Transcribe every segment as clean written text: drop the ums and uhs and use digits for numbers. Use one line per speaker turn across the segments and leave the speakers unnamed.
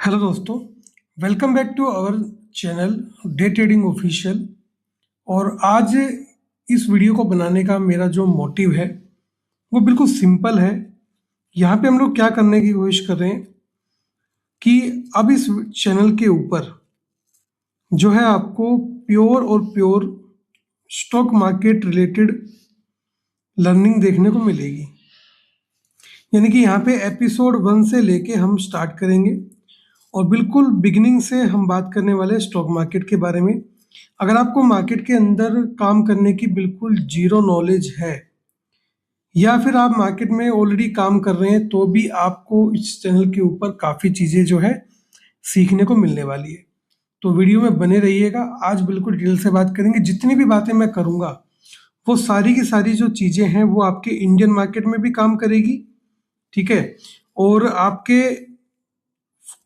Hello दोस्तों, welcome back to our channel day trading official. और आज इस वीडियो को बनाने का मेरा जो मोटिव है वो बिल्कुल सिंपल है। यहाँ पे हम लोग क्या करने की कोशिश कर रहे हैं कि अब इस चैनल के ऊपर जो है आपको प्योर और pure stock market related learning देखने को मिलेगी। यानी कि यहाँ पे एपिसोड 1 से लेके हम स्टार्ट करेंगे और बिल्कुल बिगिनिंग से हम बात करने वाले स्टॉक मार्केट के बारे में। अगर आपको मार्केट के अंदर काम करने की बिल्कुल जीरो नॉलेज है या फिर आप मार्केट में ऑलरेडी काम कर रहे हैं तो भी आपको इस चैनल के ऊपर काफ़ी चीज़ें जो है सीखने को मिलने वाली है। तो वीडियो में बने रहिएगा। आज बिल्कुल डिटेल से बात करेंगे। जितनी भी बातें मैं करूँगा वो सारी की सारी जो चीज़ें हैं वो आपके इंडियन मार्केट में भी काम करेगी, ठीक है, और आपके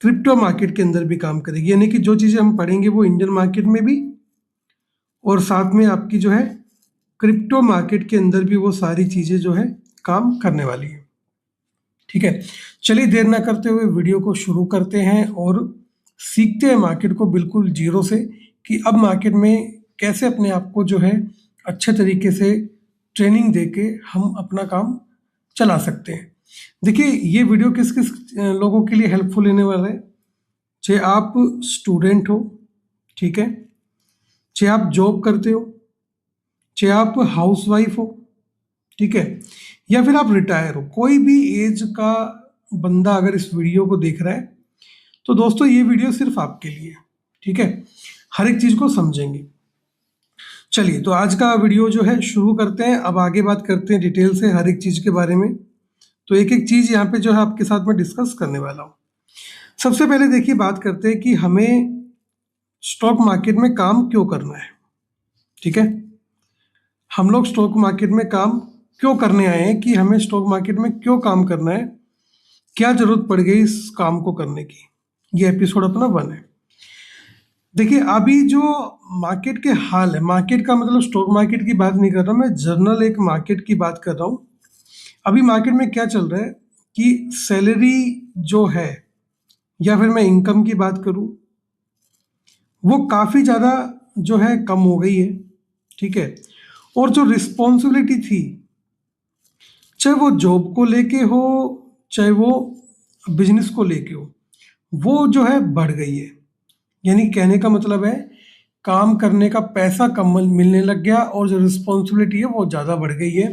क्रिप्टो मार्केट के अंदर भी काम करेगी। यानी कि जो चीज़ें हम पढ़ेंगे वो इंडियन मार्केट में भी और साथ में आपकी जो है क्रिप्टो मार्केट के अंदर भी वो सारी चीज़ें जो है काम करने वाली है, ठीक है। चलिए देर ना करते हुए वीडियो को शुरू करते हैं और सीखते हैं मार्केट को बिल्कुल जीरो से कि अब मार्केट में कैसे अपने आप को जो है अच्छे तरीके से ट्रेनिंग देके हम अपना काम चला सकते हैं। देखिए ये वीडियो किस किस लोगों के लिए हेल्पफुल होने वाला है। चाहे आप स्टूडेंट हो, ठीक है, चाहे आप जॉब करते हो, चाहे आप हाउसवाइफ हो, ठीक है, या फिर आप रिटायर हो, कोई भी एज का बंदा अगर इस वीडियो को देख रहा है तो दोस्तों ये वीडियो सिर्फ आपके लिए है, ठीक है। हर एक चीज़ को समझेंगे। चलिए तो आज का वीडियो जो है शुरू करते हैं। अब आगे बात करते हैं डिटेल से हर एक चीज़ के बारे में। तो एक एक चीज़ यहाँ पे जो है आपके साथ में डिस्कस करने वाला हूँ। सबसे पहले देखिए बात करते हैं कि हमें स्टॉक मार्केट में काम क्यों करना है, ठीक है। हम लोग स्टॉक मार्केट में काम क्यों करने आए हैं, कि हमें स्टॉक मार्केट में क्यों काम करना है, क्या जरूरत पड़ गई इस काम को करने की। ये एपिसोड अपना 1 है। देखिए अभी जो मार्केट के हाल है, मार्केट का मतलब स्टॉक मार्केट की बात नहीं कर रहा मैं, जनरल एक मार्केट की बात कर रहा हूँ। अभी मार्केट में क्या चल रहा है कि सैलरी जो है या फिर मैं इनकम की बात करूँ वो काफ़ी ज़्यादा जो है कम हो गई है, ठीक है। और जो रिस्पॉन्सिबिलिटी थी, चाहे वो जॉब को लेके हो चाहे वो बिजनेस को लेके हो, वो जो है बढ़ गई है। यानी कहने का मतलब है काम करने का पैसा कम मिलने लग गया और जो रिस्पॉन्सिबिलिटी है वो ज़्यादा बढ़ गई है।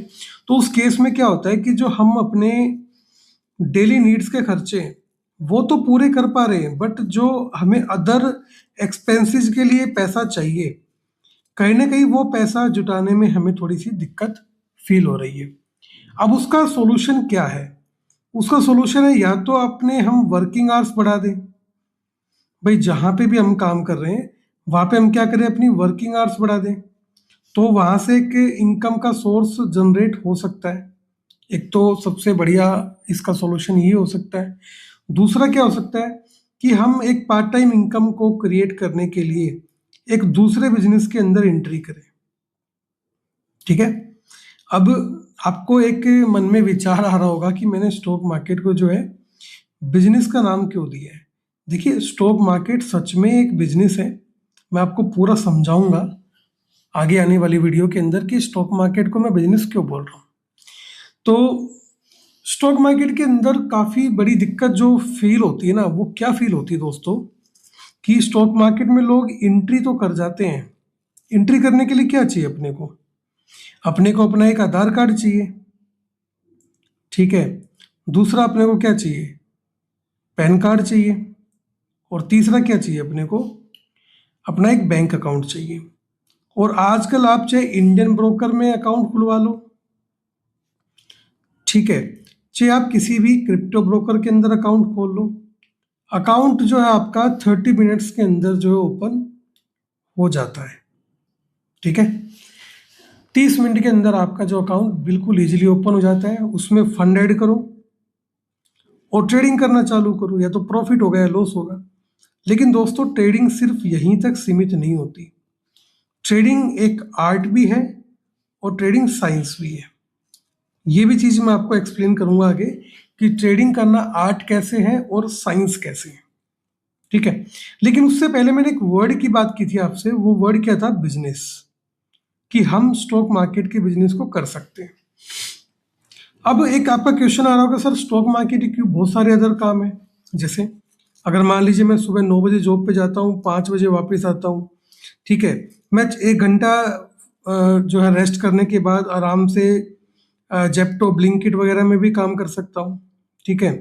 तो उस केस में क्या होता है कि जो हम अपने डेली नीड्स के खर्चे वो तो पूरे कर पा रहे हैं, बट जो हमें अदर एक्सपेंसेस के लिए पैसा चाहिए, कहीं ना कहीं वो पैसा जुटाने में हमें थोड़ी सी दिक्कत फील हो रही है। अब उसका सोल्यूशन क्या है? उसका सोल्यूशन है या तो अपने हम वर्किंग आवर्स बढ़ा दें। भाई जहाँ पे भी हम काम कर रहे हैं वहाँ पे हम क्या करें, अपनी वर्किंग आवर्स बढ़ा दें, तो वहाँ से एक इनकम का सोर्स जनरेट हो सकता है। एक तो सबसे बढ़िया इसका सॉल्यूशन ये हो सकता है। दूसरा क्या हो सकता है कि हम एक पार्ट टाइम इनकम को क्रिएट करने के लिए एक दूसरे बिजनेस के अंदर एंट्री करें, ठीक है। अब आपको एक मन में विचार आ रहा होगा कि मैंने स्टॉक मार्केट को जो है बिजनेस का नाम क्यों दिया है। देखिए स्टॉक मार्केट सच में एक बिजनेस है। मैं आपको पूरा समझाऊंगा आगे आने वाली वीडियो के अंदर कि स्टॉक मार्केट को मैं बिजनेस क्यों बोल रहा हूँ। तो स्टॉक मार्केट के अंदर काफ़ी बड़ी दिक्कत जो फील होती है ना, वो क्या फील होती है दोस्तों, कि स्टॉक मार्केट में लोग एंट्री तो कर जाते हैं। एंट्री करने के लिए क्या चाहिए अपने को? अपने को अपना एक आधार कार्ड चाहिए, ठीक है। दूसरा अपने को क्या चाहिए? पैन कार्ड चाहिए। और तीसरा क्या चाहिए अपने को? अपना एक बैंक अकाउंट चाहिए। और आजकल आप चाहे इंडियन ब्रोकर में अकाउंट खुलवा लो, ठीक है, चाहे आप किसी भी क्रिप्टो ब्रोकर के अंदर अकाउंट खोल लो, अकाउंट जो है आपका 30 मिनट्स के अंदर जो है ओपन हो जाता है, ठीक है। 30 मिनट के अंदर आपका जो अकाउंट बिल्कुल इजीली ओपन हो जाता है। उसमें फंड ऐड करो और ट्रेडिंग करना चालू करो, या तो प्रॉफिट होगा या लॉस होगा। लेकिन दोस्तों ट्रेडिंग सिर्फ यहीं तक सीमित नहीं होती। ट्रेडिंग एक आर्ट भी है और ट्रेडिंग साइंस भी है। ये भी चीज़ मैं आपको एक्सप्लेन करूंगा आगे कि ट्रेडिंग करना आर्ट कैसे है और साइंस कैसे है। ठीक है। लेकिन उससे पहले मैंने एक वर्ड की बात की थी आपसे, वो वर्ड क्या था? बिजनेस। कि हम स्टॉक मार्केट के बिजनेस को कर सकते हैं। अब एक आपका क्वेश्चन आ रहा होगा, सर स्टॉक मार्केट क्यों, बहुत सारे अदर काम है। जैसे अगर मान लीजिए मैं सुबह 9 बजे जॉब पे जाता हूँ, 5 बजे वापस आता हूँ, ठीक है। मैं 1 घंटा जो है रेस्ट करने के बाद आराम से जेप्टो ब्लिंकिट वगैरह में भी काम कर सकता हूँ, ठीक है।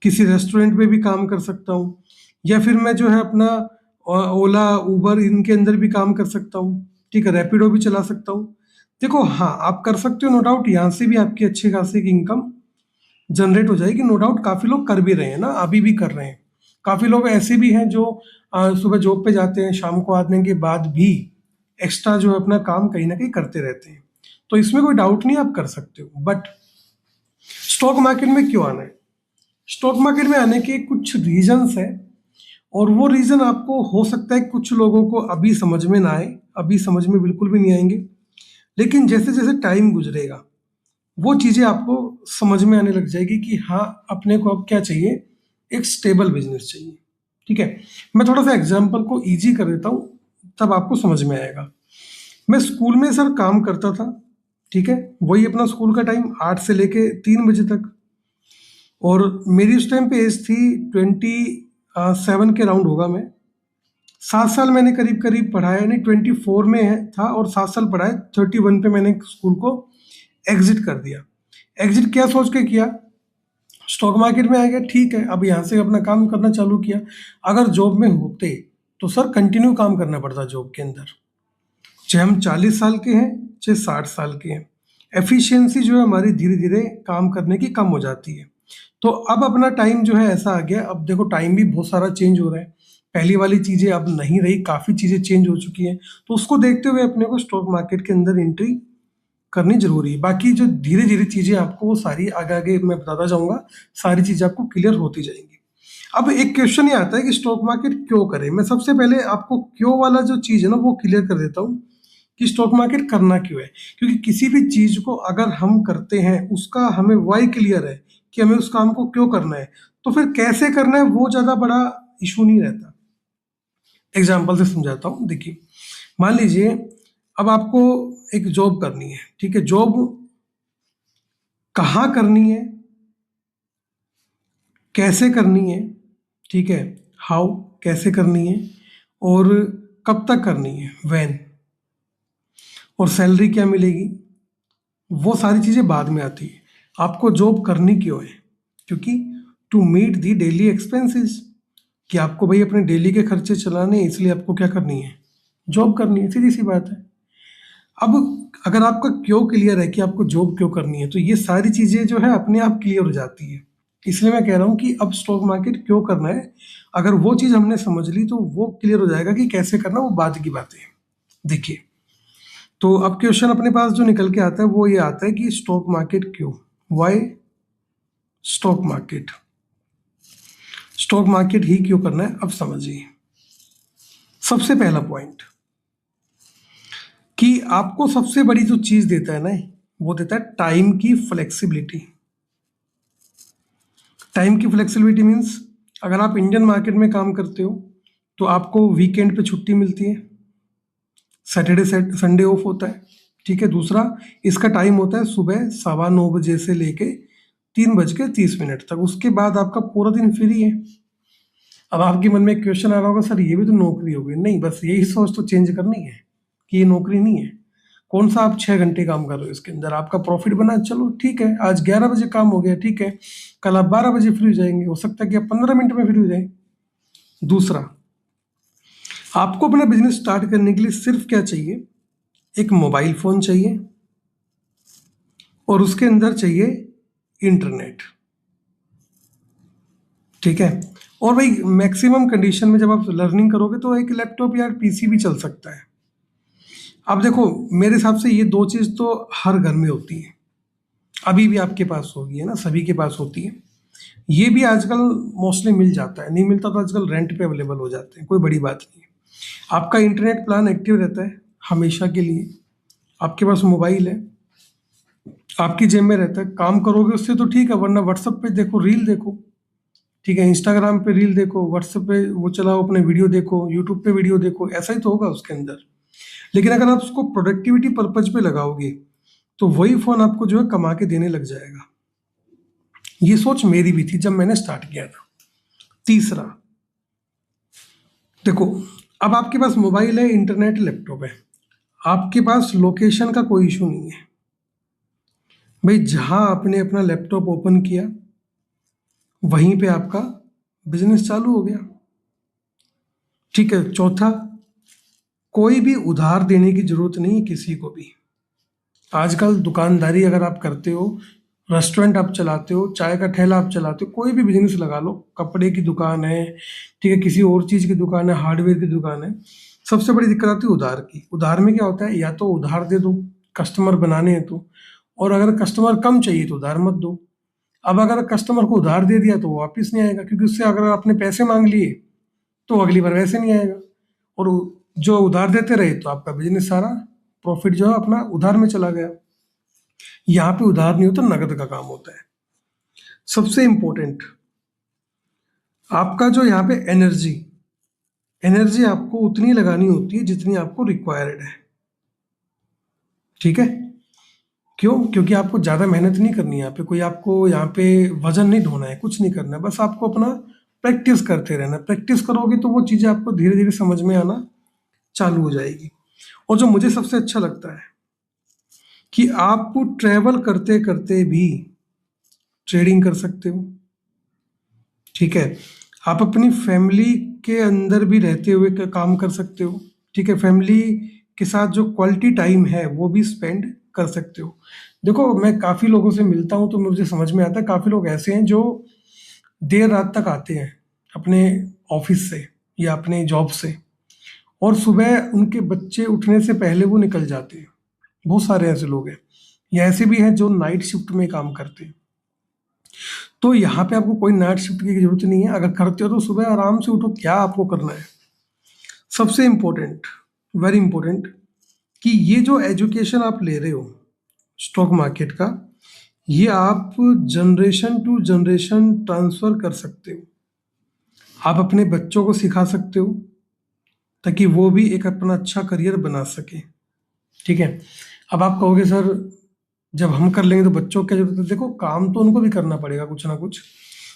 किसी रेस्टोरेंट में भी काम कर सकता हूँ, या फिर मैं जो है अपना ओला उबर इनके अंदर भी काम कर सकता हूँ, ठीक है। रैपिडो भी चला सकता हूँ। देखो हाँ, आप कर सकते हो, नो डाउट। यहाँ से भी आपकी अच्छी खासी इनकम जनरेट हो जाएगी, नो डाउट। काफ़ी लोग कर भी रहे हैं ना, अभी भी कर रहे हैं। काफ़ी लोग ऐसे भी हैं जो सुबह जॉब पे जाते हैं, शाम को आने के बाद भी एक्स्ट्रा जो है अपना काम कहीं ना कहीं करते रहते हैं। तो इसमें कोई डाउट नहीं, आप कर सकते हो। बट स्टॉक मार्केट में क्यों आना है? स्टॉक मार्केट में आने के कुछ रीजंस है, और वो रीजन आपको हो सकता है कुछ लोगों को अभी समझ में ना आए, अभी समझ में बिल्कुल भी नहीं आएंगे। लेकिन जैसे जैसे टाइम गुजरेगा वो चीज़ें आपको समझ में आने लग जाएगी कि हाँ, अपने को अब क्या चाहिए, एक स्टेबल बिजनेस चाहिए, ठीक है। मैं थोड़ा सा एग्जाम्पल को इजी कर देता हूँ, तब आपको समझ में आएगा। मैं स्कूल में सर काम करता था, ठीक है। वही अपना स्कूल का टाइम 8 से लेके 3 बजे तक। और मेरी उस टाइम पे एज थी 27 के राउंड होगा। मैं 7 साल मैंने करीब करीब पढ़ाया, नहीं 24 में था, और 7 साल पढ़ाया। 31 पे मैंने स्कूल को एग्जिट कर दिया। एग्जिट क्या सोच के किया? स्टॉक मार्केट में आ गया, ठीक है। अब यहाँ से अपना काम करना चालू किया। अगर जॉब में होते तो सर कंटिन्यू काम करना पड़ता जॉब के अंदर, चाहे हम 40 साल के हैं चाहे 60 साल के हैं। एफिशिएंसी जो है हमारी धीरे धीरे काम करने की कम हो जाती है। तो अब अपना टाइम जो है ऐसा आ गया, अब देखो टाइम भी बहुत सारा चेंज हो रहा है। पहली वाली चीज़ें अब नहीं रही, काफ़ी चीज़ें चेंज हो चुकी हैं। तो उसको देखते हुए अपने को स्टॉक मार्केट के अंदर एंट्री करनी जरूरी है। बाकी जो धीरे धीरे चीज़ें आपको वो सारी आगे आगे मैं बताता जाऊंगा, सारी चीज़ें आपको क्लियर होती जाएंगी। अब एक क्वेश्चन ये आता है कि स्टॉक मार्केट क्यों करें। मैं सबसे पहले आपको क्यों वाला जो चीज़ है ना वो क्लियर कर देता हूँ कि स्टॉक मार्केट करना क्यों है। क्योंकि किसी भी चीज़ को अगर हम करते हैं, उसका हमें वाई क्लियर है कि हमें उस काम को क्यों करना है, तो फिर कैसे करना है वो ज़्यादा बड़ा इशू नहीं रहता। एग्जाम्पल से समझाता हूँ, देखिए। मान लीजिए अब आपको एक जॉब करनी है, ठीक है। जॉब कहाँ करनी है, कैसे करनी है, ठीक है। हाउ, कैसे करनी है, और कब तक करनी है, व्हेन, और सैलरी क्या मिलेगी, वो सारी चीज़ें बाद में आती है। आपको जॉब करनी क्यों है? क्योंकि to meet the daily expenses, कि आपको भाई अपने डेली के खर्चे चलाने हैं, इसलिए आपको क्या करनी है, जॉब करनी है। सीधी सी बात है। अब अगर आपका क्यों क्लियर है कि आपको जॉब क्यों करनी है, तो ये सारी चीज़ें जो है अपने आप क्लियर हो जाती है। इसलिए मैं कह रहा हूँ कि अब स्टॉक मार्केट क्यों करना है, अगर वो चीज़ हमने समझ ली तो वो क्लियर हो जाएगा कि कैसे करना, वो बाद की बातें हैं। देखिए, तो अब क्वेश्चन अपने पास जो निकल के आता है वो ये आता है कि स्टॉक मार्केट क्यों, why stock market, stock market ही क्यों करना है। अब समझिए, सबसे पहला पॉइंट कि आपको सबसे बड़ी जो चीज़ देता है ना, वो देता है टाइम की फ्लेक्सिबिलिटी। टाइम की फ्लेक्सिबिलिटी मीन्स अगर आप इंडियन मार्केट में काम करते हो तो आपको वीकेंड पे छुट्टी मिलती है, सैटरडे संडे ऑफ होता है, ठीक है। दूसरा, इसका टाइम होता है सुबह 9:15 बजे से लेके 3:30 तक। उसके बाद आपका पूरा दिन फ्री है। अब आपके मन में एक क्वेश्चन आ रहा होगा, सर ये भी तो नौकरी हो गई। नहीं, बस यही सोच तो चेंज करनी है कि ये नौकरी नहीं है। कौन सा आप 6 घंटे काम कर रहे हो, इसके अंदर आपका प्रॉफिट बना, चलो ठीक है। आज 11 बजे काम हो गया, ठीक है। कल आप 12 बजे फ्री हो जाएंगे, हो सकता है कि आप 15 मिनट में फ्री हो जाए। दूसरा, आपको अपना बिजनेस स्टार्ट करने के लिए सिर्फ क्या चाहिए, एक मोबाइल फोन चाहिए, और उसके अंदर चाहिए इंटरनेट, ठीक है। और भाई मैक्सिमम कंडीशन में जब आप लर्निंग करोगे तो एक लैपटॉप या पीसी भी चल सकता है। अब देखो, मेरे हिसाब से ये दो चीज़ तो हर घर में होती है, अभी भी आपके पास होगी, है ना, सभी के पास होती है। ये भी आजकल मोस्टली मिल जाता है, नहीं मिलता तो आजकल रेंट पे अवेलेबल हो जाते हैं, कोई बड़ी बात नहीं है। आपका इंटरनेट प्लान एक्टिव रहता है हमेशा के लिए, आपके पास मोबाइल है, आपकी जेब में रहता है, काम करोगे उससे तो ठीक है, वरना व्हाट्सएप पे देखो, रील देखो, ठीक है, इंस्टाग्राम पे रील देखो, व्हाट्सएप पे वो चलाओ, अपने वीडियो देखो, यूट्यूब पे वीडियो देखो, ऐसा ही तो होगा उसके अंदर। लेकिन अगर आप उसको प्रोडक्टिविटी पर्पज पे लगाओगे तो वही फोन आपको जो है कमा के देने लग जाएगा। ये सोच मेरी भी थी जब मैंने स्टार्ट किया था। तीसरा, देखो, अब आपके पास मोबाइल है, इंटरनेट, लैपटॉप है, आपके पास लोकेशन का कोई इशू नहीं है भाई। जहां आपने अपना लैपटॉप ओपन किया वहीं पे आपका बिजनेस चालू हो गया। ठीक है। चौथा, कोई भी उधार देने की जरूरत नहीं है किसी को भी। आजकल दुकानदारी अगर आप करते हो, रेस्टोरेंट आप चलाते हो, चाय का ठेला आप चलाते हो, कोई भी बिजनेस लगा लो, कपड़े की दुकान है, ठीक है, किसी और चीज़ की दुकान है, हार्डवेयर की दुकान है, सबसे बड़ी दिक्कत आती है उधार की। उधार में क्या होता है, या तो उधार दे दो, कस्टमर बनाने हैं तो, और अगर कस्टमर कम चाहिए तो उधार मत दो। अब अगर कस्टमर को उधार दे दिया तो वो वापस नहीं आएगा, क्योंकि उससे अगर आपने पैसे मांग लिए तो अगली बार वैसे नहीं आएगा। और जो उधार देते रहे तो आपका बिजनेस सारा प्रॉफिट जो है अपना उधार में चला गया। यहाँ पे उधार नहीं होता, नगद का काम होता है। सबसे इंपॉर्टेंट, आपका जो यहाँ पे एनर्जी एनर्जी आपको उतनी लगानी होती है जितनी आपको रिक्वायर्ड है। ठीक है। क्यों? क्योंकि आपको ज़्यादा मेहनत नहीं करनी है यहाँ पे, कोई आपको यहाँ पे वजन नहीं ढोना है, कुछ नहीं करना है, बस आपको अपना प्रैक्टिस करते रहना। प्रैक्टिस करोगे तो वो चीज़ें आपको धीरे धीरे समझ में आना चालू हो जाएगी। और जो मुझे सबसे अच्छा लगता है कि आप ट्रैवल करते करते भी ट्रेडिंग कर सकते हो। ठीक है। आप अपनी फैमिली के अंदर भी रहते हुए काम कर सकते हो। ठीक है। फैमिली के साथ जो क्वालिटी टाइम है वो भी स्पेंड कर सकते हो। देखो, मैं काफ़ी लोगों से मिलता हूँ तो मुझे समझ में आता है, काफ़ी लोग ऐसे हैं जो देर रात तक आते हैं अपने ऑफिस से या अपने जॉब से, और सुबह उनके बच्चे उठने से पहले वो निकल जाते हैं। बहुत सारे ऐसे लोग हैं, या ऐसे भी हैं जो नाइट शिफ्ट में काम करते हैं। तो यहाँ पे आपको कोई नाइट शिफ्ट की जरूरत नहीं है। अगर करते हो तो सुबह आराम से उठो, क्या आपको करना है। सबसे इम्पोर्टेंट, वेरी इंपॉर्टेंट, कि ये जो एजुकेशन आप ले रहे हो स्टॉक मार्केट का, ये आप जनरेशन टू जनरेशन ट्रांसफर कर सकते हो। आप अपने बच्चों को सिखा सकते हो ताकि वो भी एक अपना अच्छा करियर बना सके। ठीक है। अब आप कहोगे सर जब हम कर लेंगे तो बच्चों को क्या जरूरत है। देखो, काम तो उनको भी करना पड़ेगा कुछ ना कुछ,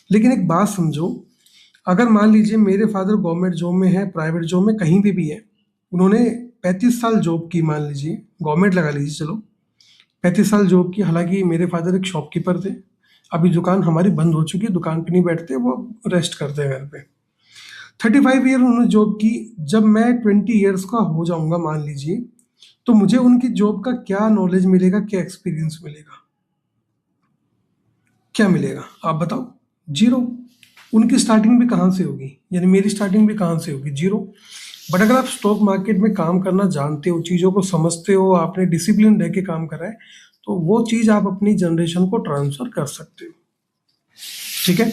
लेकिन एक बात समझो, अगर मान लीजिए मेरे फादर गवर्नमेंट जॉब में है, प्राइवेट जॉब में, कहीं भी है, उन्होंने 35 साल जॉब की, मान लीजिए गवर्नमेंट लगा लीजिए, चलो 35 साल जॉब की। हालांकि मेरे फादर एक शॉपकीपर थे, अभी दुकान हमारी बंद हो चुकी है, दुकान पे नहीं बैठते, वो रेस्ट करते हैं घर पे। 35 ईयर उन्होंने जॉब की। जब मैं 20 ईयर्स का हो जाऊंगा मान लीजिए, तो मुझे उनकी जॉब का क्या नॉलेज मिलेगा, क्या एक्सपीरियंस मिलेगा, क्या मिलेगा आप बताओ। जीरो। उनकी स्टार्टिंग भी कहाँ से होगी, यानी मेरी स्टार्टिंग भी कहाँ से होगी, जीरो। बट अगर आप स्टॉक मार्केट में काम करना जानते हो, चीज़ों को समझते हो, आपने डिसिप्लिन रह के काम करा है, तो वो चीज़ आप अपनी जनरेशन को ट्रांसफर कर सकते हो। ठीक है।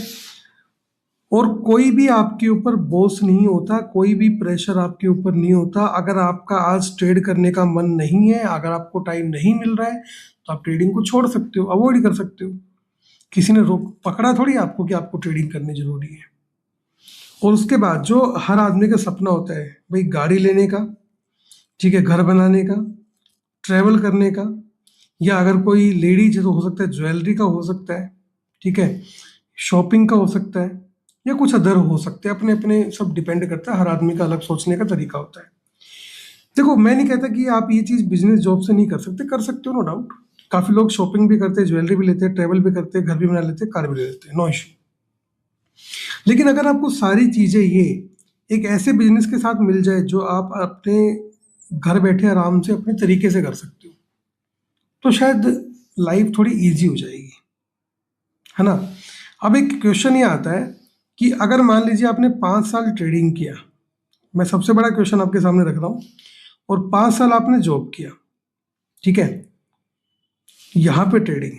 और कोई भी आपके ऊपर बॉस नहीं होता, कोई भी प्रेशर आपके ऊपर नहीं होता। अगर आपका आज ट्रेड करने का मन नहीं है, अगर आपको टाइम नहीं मिल रहा है, तो आप ट्रेडिंग को छोड़ सकते हो, अवॉइड कर सकते हो। किसी ने रोक पकड़ा थोड़ी आपको कि आपको ट्रेडिंग करनी जरूरी है। और उसके बाद जो हर आदमी का सपना होता है भाई, गाड़ी लेने का, ठीक है, घर बनाने का, ट्रैवल करने का, या अगर कोई लेडीज है तो हो सकता है ज्वेलरी का हो सकता है, ठीक है, शॉपिंग का हो सकता है, या कुछ अदर हो सकते हैं। अपने अपने सब डिपेंड करता है, हर आदमी का अलग सोचने का तरीका होता है। देखो, मैं नहीं कहता कि आप ये चीज़ बिजनेस जॉब से नहीं कर सकते, कर सकते हो, नो डाउट। काफ़ी लोग शॉपिंग भी करते हैं, ज्वेलरी भी लेते हैं, ट्रैवल भी करते हैं, घर भी बना लेते हैं, कार भी ले लेते हैं, नो इशू। लेकिन अगर आपको सारी चीज़ें ये एक ऐसे बिजनेस के साथ मिल जाए जो आप अपने घर बैठे आराम से अपने तरीके से कर सकते हो, तो शायद लाइफ थोड़ी इजी हो जाएगी, है ना। अब एक क्वेश्चन ये आता है कि अगर मान लीजिए आपने 5 साल ट्रेडिंग किया, मैं सबसे बड़ा क्वेश्चन आपके सामने रख रहा हूँ, और 5 साल आपने जॉब किया, ठीक है, यहाँ पे ट्रेडिंग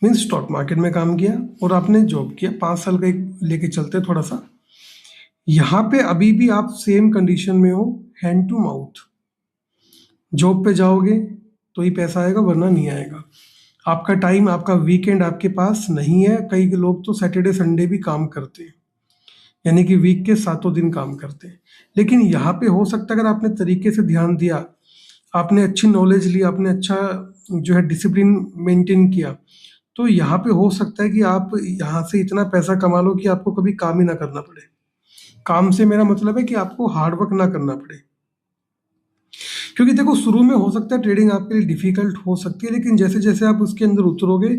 मीन्स स्टॉक मार्केट में काम किया और आपने जॉब किया, 5 साल का एक लेके चलते थोड़ा सा। यहाँ पे अभी भी आप सेम कंडीशन में हो, हैंड टू माउथ। जॉब पे जाओगे तो ही पैसा आएगा, वरना नहीं आएगा। आपका टाइम, आपका वीकेंड आपके पास नहीं है। कई लोग तो सैटरडे संडे भी काम करते हैं, यानी कि वीक के सातों दिन काम करते हैं। लेकिन यहाँ पे हो सकता है अगर आपने तरीके से ध्यान दिया, आपने अच्छी नॉलेज ली, आपने अच्छा जो है डिसिप्लिन मेंटेन किया, तो यहाँ पे हो सकता है कि आप यहाँ से इतना पैसा कमा लो कि आपको कभी काम ही ना करना पड़े। काम से मेरा मतलब है कि आपको हार्ड वर्क ना करना पड़े। क्योंकि देखो, शुरू में हो सकता है ट्रेडिंग आपके लिए डिफिकल्ट हो सकती है, लेकिन जैसे जैसे आप उसके अंदर उतरोगे,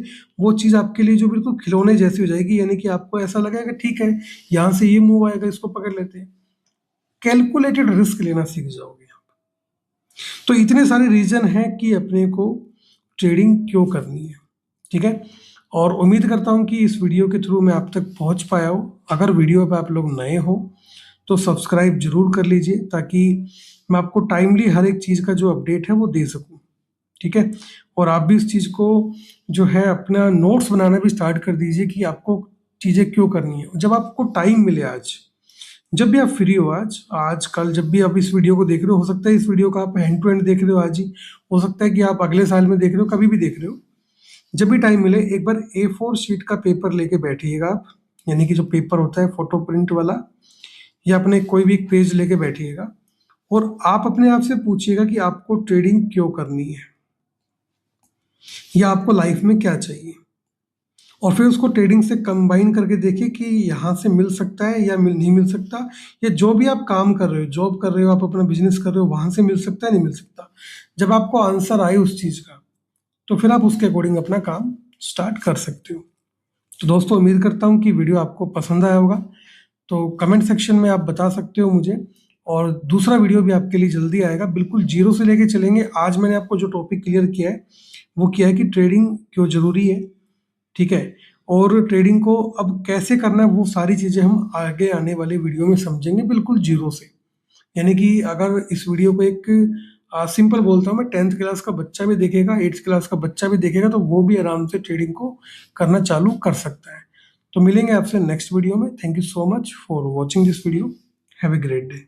वो चीज़ आपके लिए जो बिल्कुल खिलौने जैसी हो जाएगी। यानी कि आपको ऐसा लगेगा ठीक है, यहाँ से ये मूव आएगा, इसको पकड़ लेते हैं। कैलकुलेटेड रिस्क लेना सीख जाओगे आप। तो इतने सारे रीजन हैं कि अपने को ट्रेडिंग क्यों करनी है। ठीक है, और उम्मीद करता हूँ कि इस वीडियो के थ्रू मैं आप तक पहुँच पाया हूँ। अगर वीडियो पे आप लोग नए हो तो सब्सक्राइब जरूर कर लीजिए, ताकि मैं आपको टाइमली हर एक चीज़ का जो अपडेट है वो दे सकूँ। ठीक है, और आप भी इस चीज़ को जो है अपना नोट्स बनाना भी स्टार्ट कर दीजिए कि आपको चीज़ें क्यों करनी है। जब आपको टाइम मिले, आज जब भी आप फ्री हो, आज कल जब भी आप इस वीडियो को देख रहे हो सकता है इस वीडियो को आप हैंड टू हैंड देख रहे हो आज ही, हो सकता है कि आप अगले साल में देख रहे हो, कभी भी देख रहे हो। जब भी टाइम मिले एक बार A4 शीट का पेपर लेके बैठिएगा आप, यानी कि जो पेपर होता है फोटो प्रिंट वाला, या अपने कोई भी पेज लेके बैठिएगा, और आप अपने आप से पूछिएगा कि आपको ट्रेडिंग क्यों करनी है, या आपको लाइफ में क्या चाहिए। और फिर उसको ट्रेडिंग से कंबाइन करके देखिए कि यहाँ से मिल सकता है या नहीं मिल सकता, या जो भी आप काम कर रहे हो, जॉब कर रहे हो, आप अपना बिजनेस कर रहे हो, वहाँ से मिल सकता है नहीं मिल सकता। जब आपको आंसर आए उस चीज़ का, तो फिर आप उसके अकॉर्डिंग अपना काम स्टार्ट कर सकते हो। तो दोस्तों, उम्मीद करता हूँ कि वीडियो आपको पसंद आया होगा। तो कमेंट सेक्शन में आप बता सकते हो मुझे, और दूसरा वीडियो भी आपके लिए जल्दी आएगा। बिल्कुल जीरो से लेके चलेंगे। आज मैंने आपको जो टॉपिक क्लियर किया है वो किया है कि ट्रेडिंग क्यों ज़रूरी है। ठीक है, और ट्रेडिंग को अब कैसे करना है वो सारी चीज़ें हम आगे आने वाले वीडियो में समझेंगे, बिल्कुल जीरो से। यानी कि अगर इस वीडियो को एक सिंपल बोलता हूँ मैं, 10th क्लास का बच्चा भी देखेगा, 8th क्लास का बच्चा भी देखेगा, तो वो भी आराम से ट्रेडिंग को करना चालू कर सकता है। तो मिलेंगे आपसे नेक्स्ट वीडियो में। Thank you so much for watching this video. Have a great day.